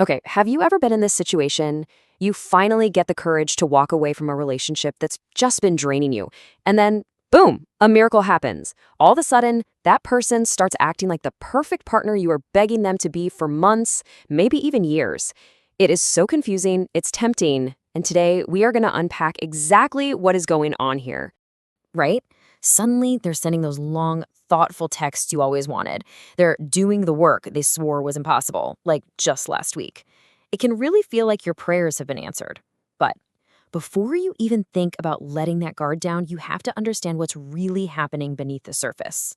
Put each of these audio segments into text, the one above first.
Okay, have you ever been in this situation? You finally get the courage to walk away from a relationship that's just been draining you. And then, boom, a miracle happens. All of a sudden, that person starts acting like the perfect partner you were begging them to be for months, maybe even years. It is so confusing, it's tempting. And today, we are going to unpack exactly what is going on here. Right? Suddenly, they're sending those long, thoughtful texts you always wanted. They're doing the work they swore was impossible, like just last week. It can really feel like your prayers have been answered. But before you even think about letting that guard down, you have to understand what's really happening beneath the surface.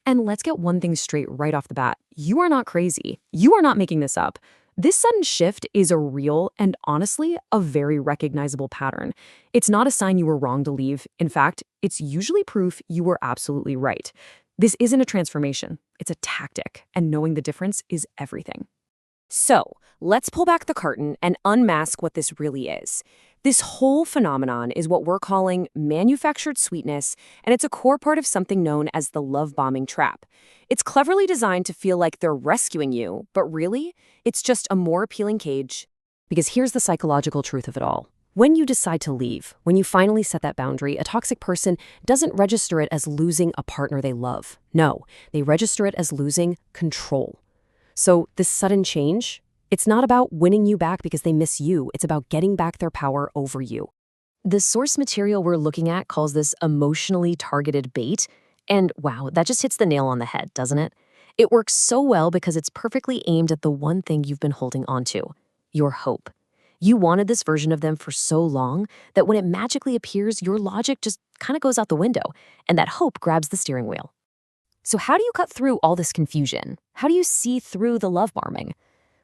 And let's get one thing straight right off the bat. You are not crazy. You are not making this up. This sudden shift is a real and honestly a very recognizable pattern. It's not a sign you were wrong to leave. In fact, it's usually proof you were absolutely right. This isn't a transformation, it's a tactic, and knowing the difference is everything. So, let's pull back the curtain and unmask what this really is. This whole phenomenon is what we're calling manufactured sweetness, and it's a core part of something known as the love bombing trap. It's cleverly designed to feel like they're rescuing you, but really, it's just a more appealing cage. Because here's the psychological truth of it all. When you decide to leave, when you finally set that boundary, a toxic person doesn't register it as losing a partner they love. No, they register it as losing control. So this sudden change, it's not about winning you back because they miss you. It's about getting back their power over you. The source material we're looking at calls this emotionally targeted bait. And wow, that just hits the nail on the head, doesn't it? It works so well because it's perfectly aimed at the one thing you've been holding onto, your hope. You wanted this version of them for so long that when it magically appears, your logic just kind of goes out the window, and that hope grabs the steering wheel. So how do you cut through all this confusion? How do you see through the love bombing?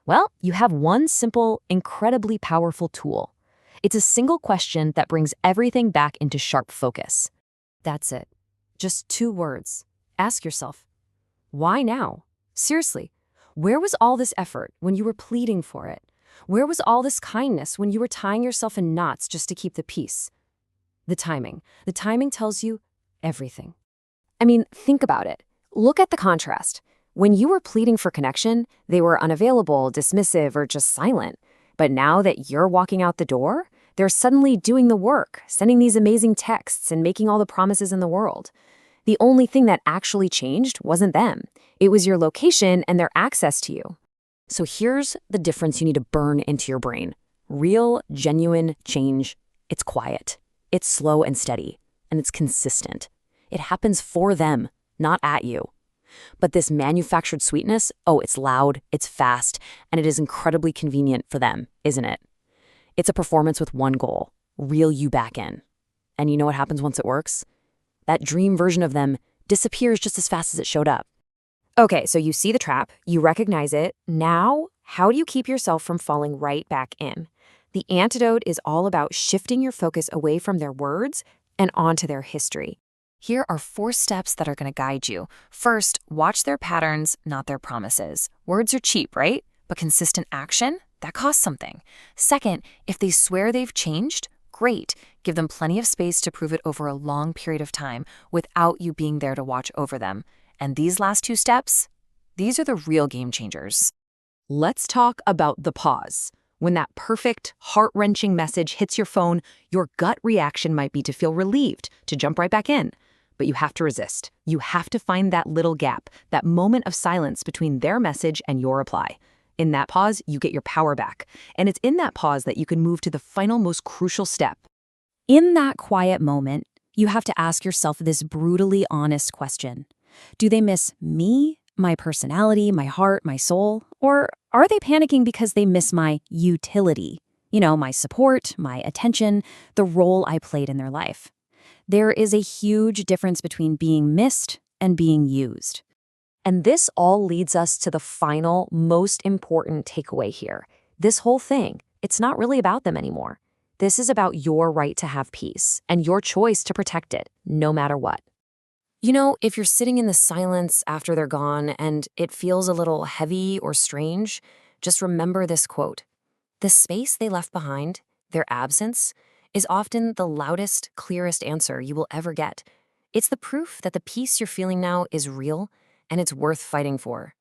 Well, you have one simple, incredibly powerful tool. It's a single question that brings everything back into sharp focus. That's it. Just 2 words. Ask yourself, why now? Seriously, where was all this effort when you were pleading for it? Where was all this kindness when you were tying yourself in knots just to keep the peace? The timing. The timing tells you everything. I mean, think about it. Look at the contrast. When you were pleading for connection, they were unavailable, dismissive, or just silent. But now that you're walking out the door, they're suddenly doing the work, sending these amazing texts and making all the promises in the world. The only thing that actually changed wasn't them. It was your location and their access to you. So here's the difference you need to burn into your brain. Real, genuine change. It's quiet. It's slow and steady. And it's consistent. It happens for them, not at you. But this manufactured sweetness, oh, it's loud, it's fast, and it is incredibly convenient for them, isn't it? It's a performance with one goal, reel you back in. And you know what happens once it works? That dream version of them disappears just as fast as it showed up. Okay, so you see the trap, you recognize it. Now, how do you keep yourself from falling right back in? The antidote is all about shifting your focus away from their words and onto their history. Here are 4 steps that are going to guide you. First, watch their patterns, not their promises. Words are cheap, right? But consistent action, that costs something. Second, if they swear they've changed, great. Give them plenty of space to prove it over a long period of time without you being there to watch over them. And these last 2 steps, these are the real game changers. Let's talk about the pause. When that perfect, heart-wrenching message hits your phone, your gut reaction might be to feel relieved, to jump right back in. But you have to resist. You have to find that little gap, that moment of silence between their message and your reply. In that pause, you get your power back. And it's in that pause that you can move to the final, most crucial step. In that quiet moment, you have to ask yourself this brutally honest question. Do they miss me, my personality, my heart, my soul? Or are they panicking because they miss my utility? You know, my support, my attention, the role I played in their life. There is a huge difference between being missed and being used. And this all leads us to the final, most important takeaway here. This whole thing, it's not really about them anymore. This is about your right to have peace and your choice to protect it, no matter what. You know, if you're sitting in the silence after they're gone and it feels a little heavy or strange, just remember this quote. The space they left behind, their absence, is often the loudest, clearest answer you will ever get. It's the proof that the peace you're feeling now is real and it's worth fighting for.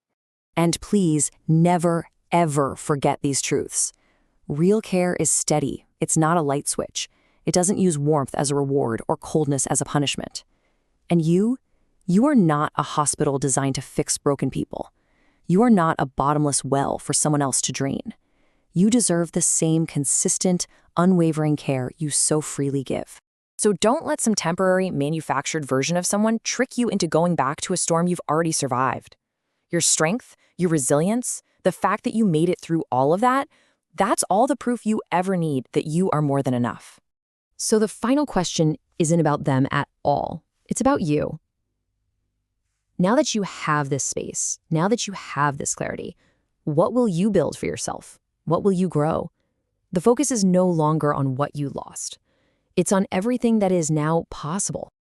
And please, never, ever forget these truths. Real care is steady. It's not a light switch. It doesn't use warmth as a reward or coldness as a punishment. And you are not a hospital designed to fix broken people. You are not a bottomless well for someone else to drain. You deserve the same consistent, unwavering care you so freely give. So don't let some temporary, manufactured version of someone trick you into going back to a storm you've already survived. Your strength, your resilience, the fact that you made it through all of that, that's all the proof you ever need that you are more than enough. So the final question isn't about them at all. It's about you. Now that you have this space, now that you have this clarity, what will you build for yourself? What will you grow? The focus is no longer on what you lost. It's on everything that is now possible.